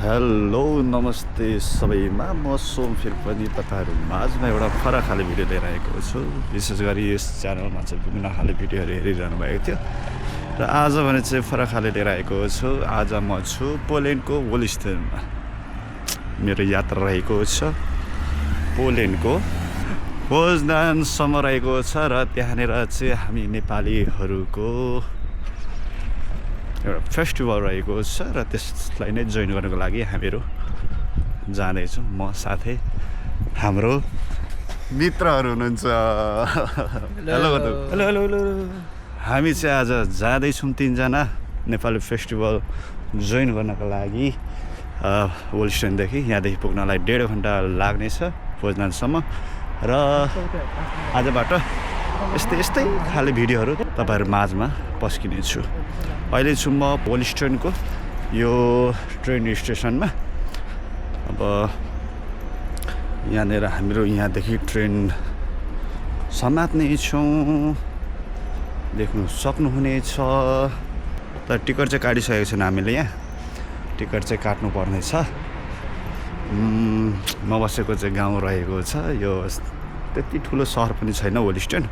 Hello नमस्ते सबैमा म सोम फेरि पनि तपाईँहरू माझमा एउटा फरक खाले भिडियो लिएर आएको छु। विशेष गरी यस च्यानलमा चाहिँ विभिन्न खाले भिडियोहरू हेरिरहनु भएको थियो र आज भने चाहिँ फरक खाले लिएर आएको छु। आज म छु पोल्यान्डको वोल्स्टेनमा। मेरो यात्रा रहेको छ पोल्यान्डको पोजनानसम्म रहेको छ र त्यहाँनिर चाहिँ हामी नेपालीहरूको एउटा फेस्टिभल रहेको छ र त्यसलाई नै जोइन गर्नको लागि हामीहरू जाँदैछौँ। म साथै हाम्रो मित्रहरू हुनुहुन्छ। Hello hello hello hello. हामी चाहिँ आज जाँदैछौँ तीनजना नेपाली फेस्टिभल जोइन गर्नको लागि। वोल्स्टेनदेखि यहाँदेखि पुग्नलाई 1.5 घन्टा लाग्नेछ पोजनानसम्म र आजबाट यस्तै खाले भिडियोहरू तपाईँहरू माझमा पस्किनेछु। अहिले छु म वोल्स्टेनको यो ट्रेन स्टेसनमा। अब यहाँनिर हाम्रो यहाँदेखि ट्रेन समात्ने छौँ, देख्नु सक्नुहुनेछ। तर टिकट चाहिँ काटिसकेको छैन हामीले। यहाँ टिकट चाहिँ काट्नु पर्नेछ। म बसेको चाहिँ गाउँ रहेको छ। यो त्यति ठुलो सहर पनि छैन वोल्स्टेन,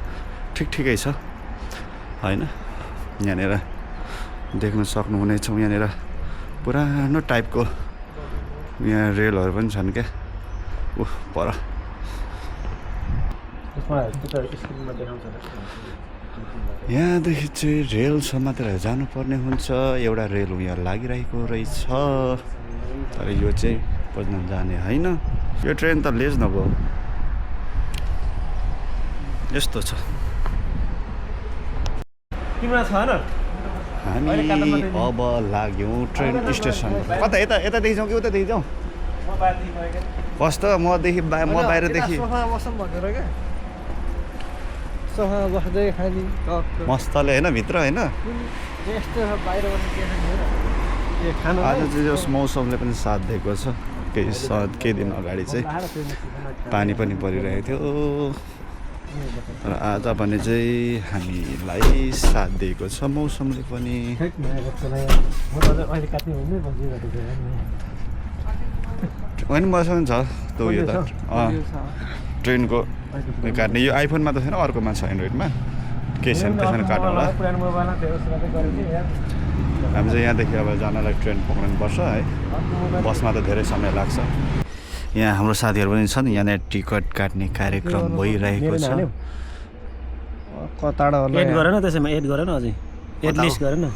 ठिकै छ होइन। यहाँनिर देख्न सक्नुहुनेछ, यहाँनिर पुरानो टाइपको यहाँ रेलहरू पनि छन् क्या। पर यहाँदेखि चाहिँ रेलसम्म त जानुपर्ने हुन्छ। एउटा रेल यहाँ लागिरहेको रहेछ, तर यो चाहिँ पोजनान जाने होइन। यो ट्रेन त लेज नभयो, यस्तो छ। हामी अब लाग्यौँ ट्रेन स्टेसन। कता यतादेखि जाउँ कि उतादेखि जाउँ? बस त म बाहिरदेखि मस्तले होइन, भित्र होइन। आज चाहिँ मौसमले पनि साथ दिएको छ। केही दिन अगाडि चाहिँ पानी पनि परिरहेको थियो र आज भने चाहिँ हामीलाई साथ दिएको छ मौसमले पनि। होइन मसँग छ त उयो त ट्रेनको काट्ने। यो आइफोनमा त छैन, अर्कोमा छ एन्ड्रोइडमा। केही छैन, त्यसमा काट्नु होला। हामी चाहिँ यहाँदेखि अब जानलाई ट्रेन पक्रिनुपर्छ है। बसमा त धेरै समय लाग्छ। यहाँ हाम्रो साथीहरू पनि छन्। यहाँनिर टिकट काट्ने कार्यक्रम भइरहेको छ। एड गरेन त्यसैमा, एड गरेन अझै, एड लिस्ट गरेन।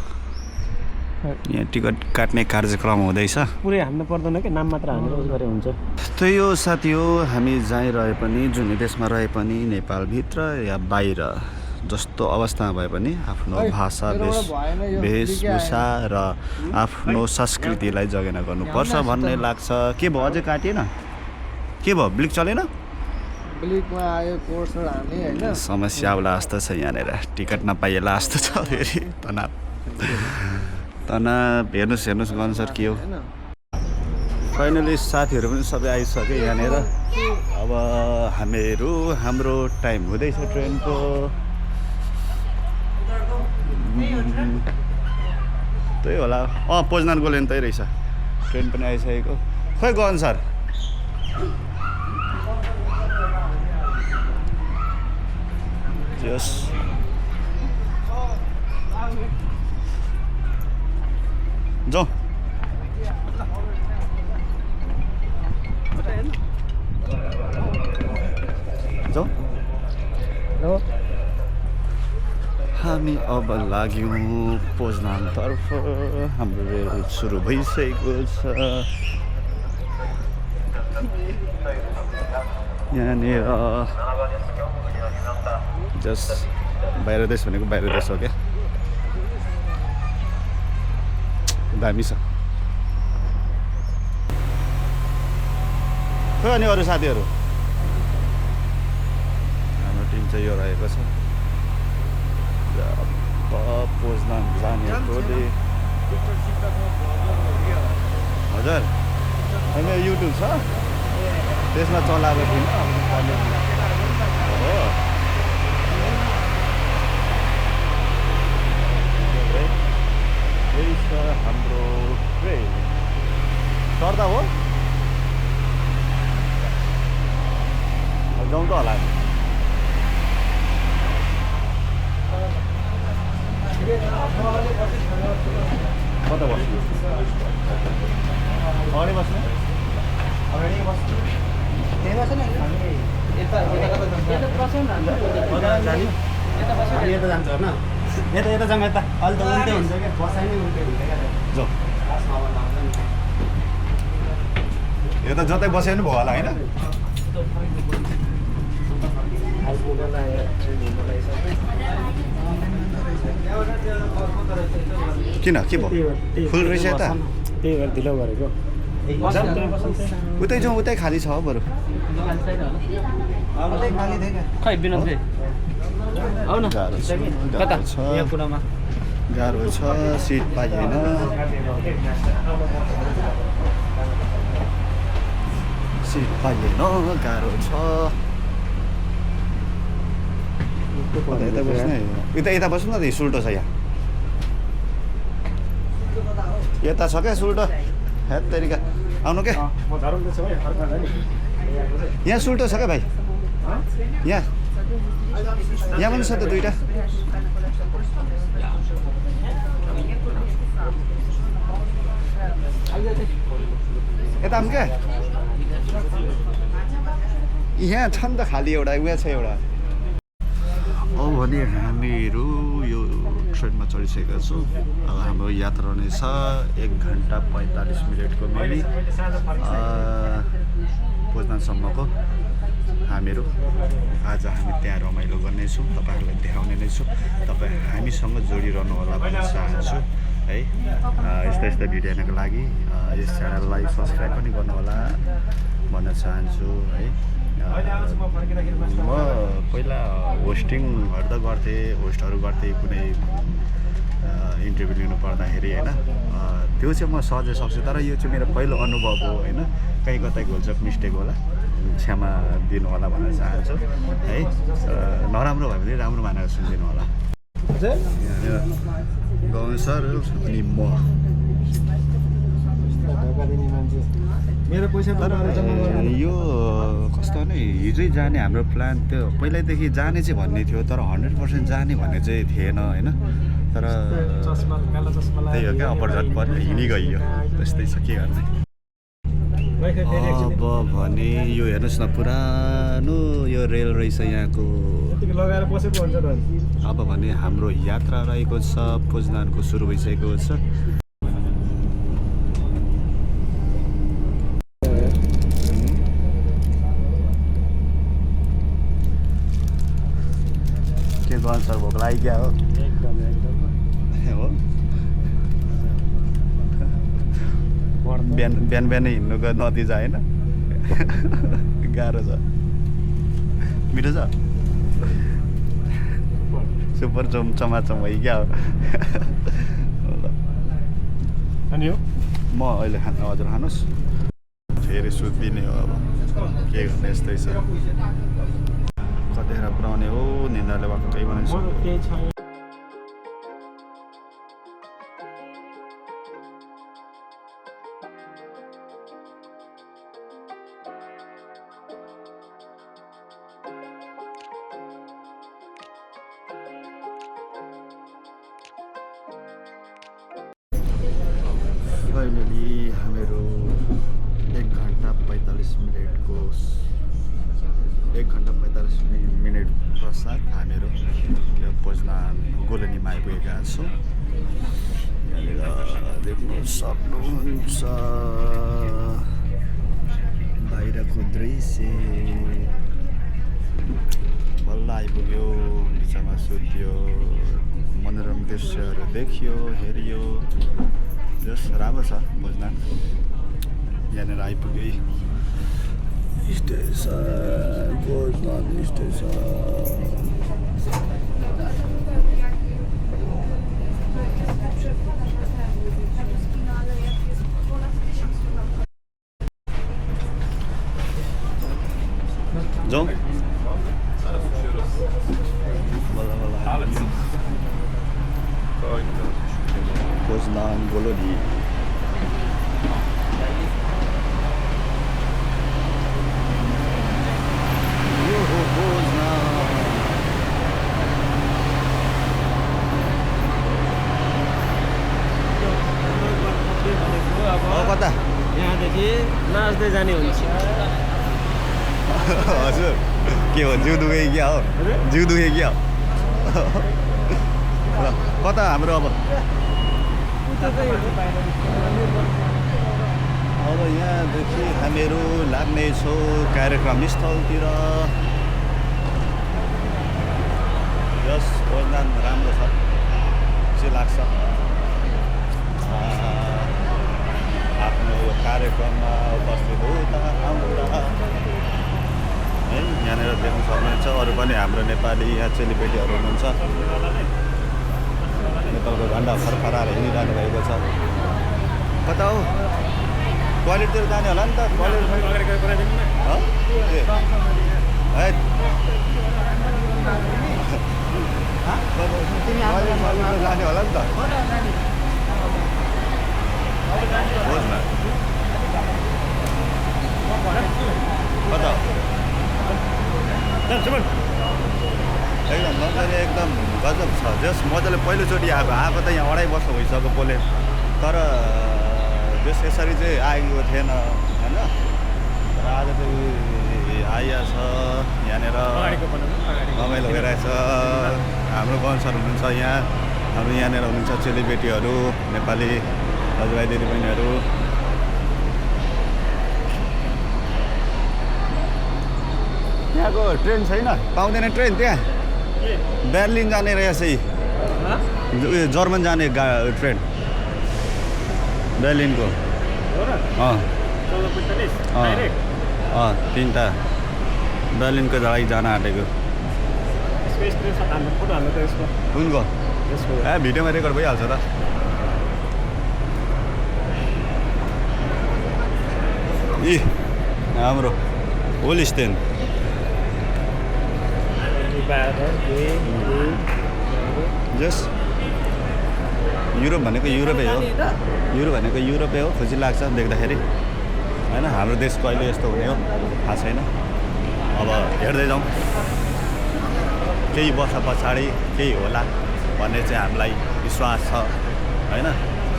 यहाँ टिकट काट्ने कार्यक्रम हुँदैछ। पुरै हान्नु पर्दैन कि, नाम मात्र हानेर उस गरे हुन्छ। त्यही हो साथी हो। हामी जहीँ रहे पनि, जुनै देशमा रहे पनि, नेपालभित्र या बाहिर जस्तो अवस्थामा भए पनि आफ्नो भाषा वेशभूषा र आफ्नो संस्कृतिलाई जगेना गर्नुपर्छ भन्ने लाग्छ। के भयो अझै काटिएन? के भयो, ब्लिक चलेन? समस्या होला जस्तो छ यहाँनिर। टिकट नपाइएला जस्तो छ। फेरि तनाव हेर्नुहोस् अनुसार के हो। फाइनली साथीहरू पनि सबै आइसक्यो यहाँनिर। अब हाम्रो टाइम हुँदैछ ट्रेनको। त्यही होला। पोजनानको लेन त्यही रहेछ। ट्रेन पनि आइसकेको। खोइ गयो सर। यस जाउँ। हामी अब लाग्यौँ पोजनानतर्फ। हाम्रो रेल सुरु भइसकेको छ। यहाँनिर जस्ट बाहिर देश भनेको बाहिर देश हो क्या। दामी छ। खै अनि अरू साथीहरू? हाम्रो टिम चाहिँ यो रहेको छ। पोजनान जानेकोले हजुर होइन, युट्युब छ त्यसमा चलाएको थिइनँ। हो यही छ हाम्रो ट्रेन। तर कता बस्नु अगाडि बस्नु यता जान्छ होइन यता जाउँ यता अहिले त उल्टै हुन्छ क्या बसाइ नै उल्टै हुन्छ क्या जाउँ यो त जतै बसे पनि भयो होला होइन किन के भयो फुल रहेछ यता त्यही भएर ढिलो गरेको उतै जाउँ उतै खाली छ बरु खै विनोद आउ न गाह्रो छ कता गाह्रो छ यहाँ कुनामा गाह्रो छ सिट पाइएन सिट पाइएन गाह्रो छ यता बस्ने यता बस्नु न त सुल्टो छ यहाँ यता छ क्या सुल्टो हेत तरिका आउनु क्या यहाँ सुल्टो छ क्या भाइ यहाँ यहाँ पनि छ त दुइटा यता पनि क्या यहाँ छ नि त खालि एउटा उयो छ एउटा औ भने हामीहरू यो ट्रेनमा चढिसकेका छौँ अब हाम्रो यात्रा नै छ 1 घन्टा 45 मिनटको मेबी पोजनासम्मको हामीहरू आज हामी त्यहाँ रमाइलो गर्नेछौँ तपाईँहरूलाई देखाउने नै छु तपाईँ हामीसँग जोडिरहनु होला भन्न चाहन्छु है यस्ता यस्ता भिडियो हेर्नको लागि यस च्यानललाई सब्सक्राइब पनि गर्नु होला भन्न चाहन्छु है म पहिला होस्टिङहरू त होस्टहरू गर्थेँ कुनै इन्टरभ्यू लिनु पर्दाखेरि होइन त्यो चाहिँ म सहजै सक्छु तर यो चाहिँ मेरो पहिलो अनुभव हो होइन कहीँ कतै घोल्चक मिस्टेक होला क्षमा दिनु होला भन्न चाहन्छु है नराम्रो भयो भने राम्रो मानेर सुनिदिनु होला गाउँ सर अनि म मेरो पैसा यो कस्तो नै हिजै जाने हाम्रो प्लान त्यो पहिल्यैदेखि जाने चाहिँ भन्ने थियो तर 100% जाने भन्ने चाहिँ थिएन होइन तर त्यही हो क्या अपरझट पर्यो हिँडी गइयो त्यस्तै छ के गर्ने अब भने यो हेर्नुहोस् न पुरानो यो रेल रहेछ यहाँको लगाएर बसेको हुन्छ त अब भने हाम्रो यात्रा रहेको छ पोजनानको सुरु भइसकेको छ के गर्नु सर भोक लाग्यो हो हो बिहान बिहानै हिँड्नुको नतिजा होइन गाह्रो छ मिठो छ सुपर चमाचम भयो क्या हो अनि हो म अहिले हजुर खानुहोस् फेरि सुत्दिने हो अब के गर्ने यस्तै छ कतिखेर पुऱ्याउने हो निन्द्राले भएको केही बनाइन्छ फाइनली हामीहरू 1 घन्टा 45 मिनटको 1 घन्टा 45 मिनट पश्चात हामीहरू यो पोजनान गोलनीमा आइपुगेका छौँ यहाँनिर देख्नु सक्नुहुन्छ बाहिरको दृश्य बल्ल आइपुग्यो बिचमा सुत्यो मनोरम दृश्यहरू देखियो हेरियो जस राम्रो छ पोजनान यहाँनिर आइपुगे स्टेसन पोजनान स्टेसन जाउँ बल्ल बल्ल पोजनान गोलोनी कि नाच्दै जाने हुन्छ हजुर के हो जिउ दुखे क्या हो जिउ दुखे क्या हो ल कता हाम्रो अब यहाँदेखि हामीहरू लाग्नेछौँ कार्यक्रम स्थलतिर यस भोजन राम्रो छ खुसी लाग्छ आफ्नो यो कार्यक्रममा उपस्थित हुँदा आउँदा है यहाँनिर देख्न सक्नुहुन्छ अरू पनि हाम्रो नेपाली यहाँ चेलीबेटीहरू हुनुहुन्छ नेपालको झन्डा फरफराएर हिँडिरहनु भएको छ कता हो टोइलेटतिर जाने होला नि त टोइलेट जाने होला नि त बुझ्न कता एकदम मजाले एकदम गजब छ जस मजाले पहिलोचोटि आएको त यहाँ 2.5 वर्ष भइसक्यो पोले तर जस यसरी चाहिँ आएको थिएन होइन तर आज चाहिँ आइया छ यहाँनिर रमाइलो भइरहेछ हाम्रो गाउँसर हुनुहुन्छ यहाँ हाम्रो यहाँनिर हुनुहुन्छ चेलीबेटीहरू नेपाली दाजुभाइ दिदीबहिनीहरू यहाँको ट्रेन छैन पाउँदैन ट्रेन त्यहाँ बर्लिन जाने रहेछ उयो जर्मन जाने ट्रेन बर्लिनको 3टा बर्लिनको लागि जान आँटेको कुनको भिडियोमा रेकर्ड भइहाल्छ त इ हाम्रो होलिस्टेन जस युरोप भनेको युरोपै हो युरोपै हो खुसी लाग्छ देख्दाखेरि होइन हाम्रो देशको अहिले यस्तो हुने हो थाहा छैन अब हेर्दै जाउँ केही वर्ष पछाडि केही होला भन्ने चाहिँ हामीलाई विश्वास छ होइन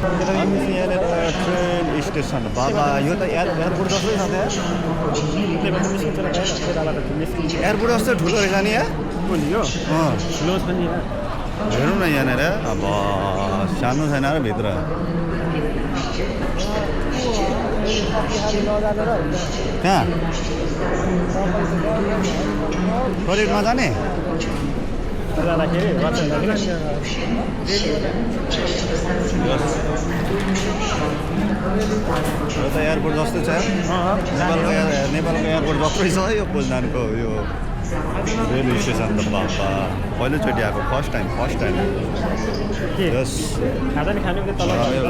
हामी यहाँनिर ट्रेन स्टेसन बाबा यो त एयरपोर्ट जस्तै छ त्यहाँ एयरपोर्ट जस्तो ठुलो रहेछ नि यहाँ हेरौँ न यहाँनिर अब सानो छैन र भित्र कहाँ टोइलेटमा जाने यो त एयरपोर्ट जस्तो छ नेपालको एयरपोर्ट जस्तै छ यो पोजदानको यो रेलवे स्टेसन त बाबा पहिलोचोटि आएको फर्स्ट टाइम यस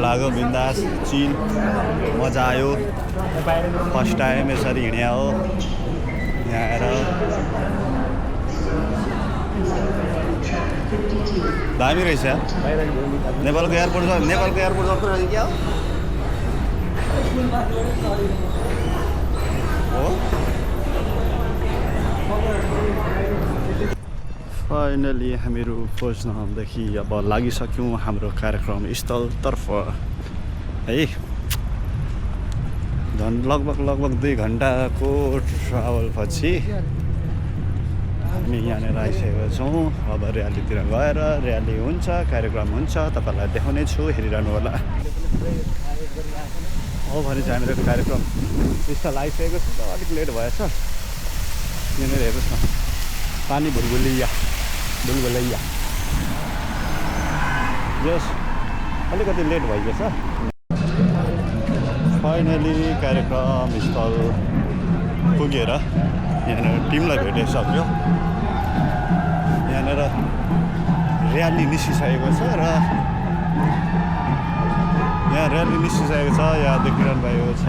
लाग्यो बिन्दास चिल मजा आयो फर्स्ट टाइम यसरी हिँड्या हो यहाँ आएर दामी रहेछ नेपालको एयरपोर्ट जस्तो रहेछ क्या हो फाइनली हामीहरू खोज्नदेखि अब लागिसक्यौँ हाम्रो कार्यक्रम स्थलतर्फ है झन् लगभग 2 घन्टाको ट्राभल पछि हामी यहाँनिर आइसकेका छौँ अब र्यालीतिर गएर र्याली हुन्छ कार्यक्रम हुन्छ तपाईँहरूलाई देखाउने छु हेरिरहनु होला हो भने चाहिँ हामीहरूको कार्यक्रम स्थल आइसकेको छ अलिक लेट भएछ यहाँनिर हेर्नुहोस् न पानी भुलभुलैया यस अलिकति लेट भइगयो छ फाइनली कार्यक्रम स्थल पुगेर यहाँनिर टिमलाई भेटिसक्यो यहाँनिर र्याली निस्किसकेको छ र यहाँ र्याली निस्किसकेको छ यहाँ देखिरहनु भएको छ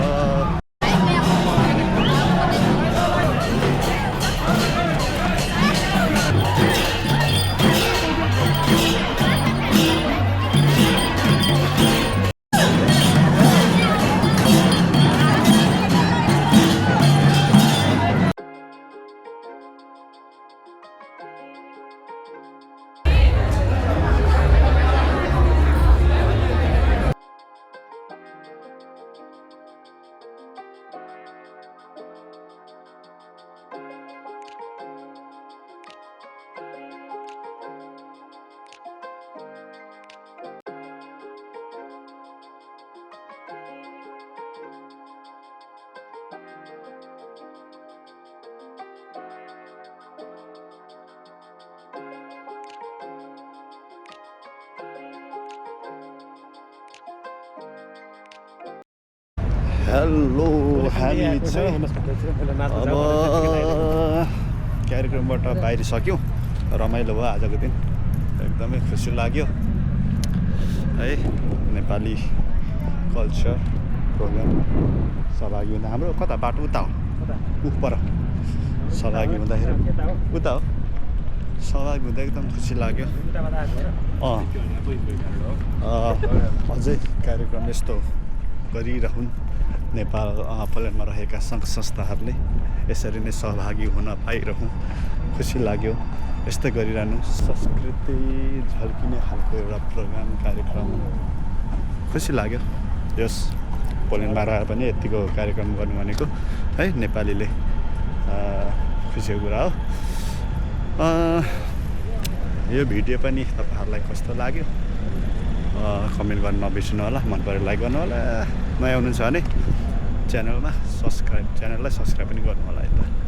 हेलो हामी चाहिँ अब कार्यक्रमबाट बाहिरिसक्यौँ रमाइलो भयो आजको दिन एकदमै खुसी लाग्यो है नेपाली कल्चर प्रोग्राम सहभागी हुँदा हाम्रो कता बाटो उता हो पर सहभागी हुँदाखेरि उता हो सहभागी हुँदा एकदम खुसी लाग्यो अझै कार्यक्रम यस्तो गरिरहन् नेपाल पोल्यान्डमा रहेका सङ्घ संस्थाहरूले यसरी नै सहभागी हुन पाइरहँ खुसी लाग्यो यस्तै गरिरहनु संस्कृति झल्किने खालको एउटा प्रोग्राम कार्यक्रम खुसी लाग्यो यस पोल्यान्डमा रहेर पनि यतिको कार्यक्रम गर्नु भनेको है नेपालीले खुसीको कुरा हो यो भिडियो पनि तपाईँहरूलाई कस्तो लाग्यो कमेन्ट गर्न नबिर्सनु होला मन पऱ्यो लाइक गर्नु होला नयाँ हुनुहुन्छ भने च्यानललाई सब्सक्राइब पनि गर्नु होला है त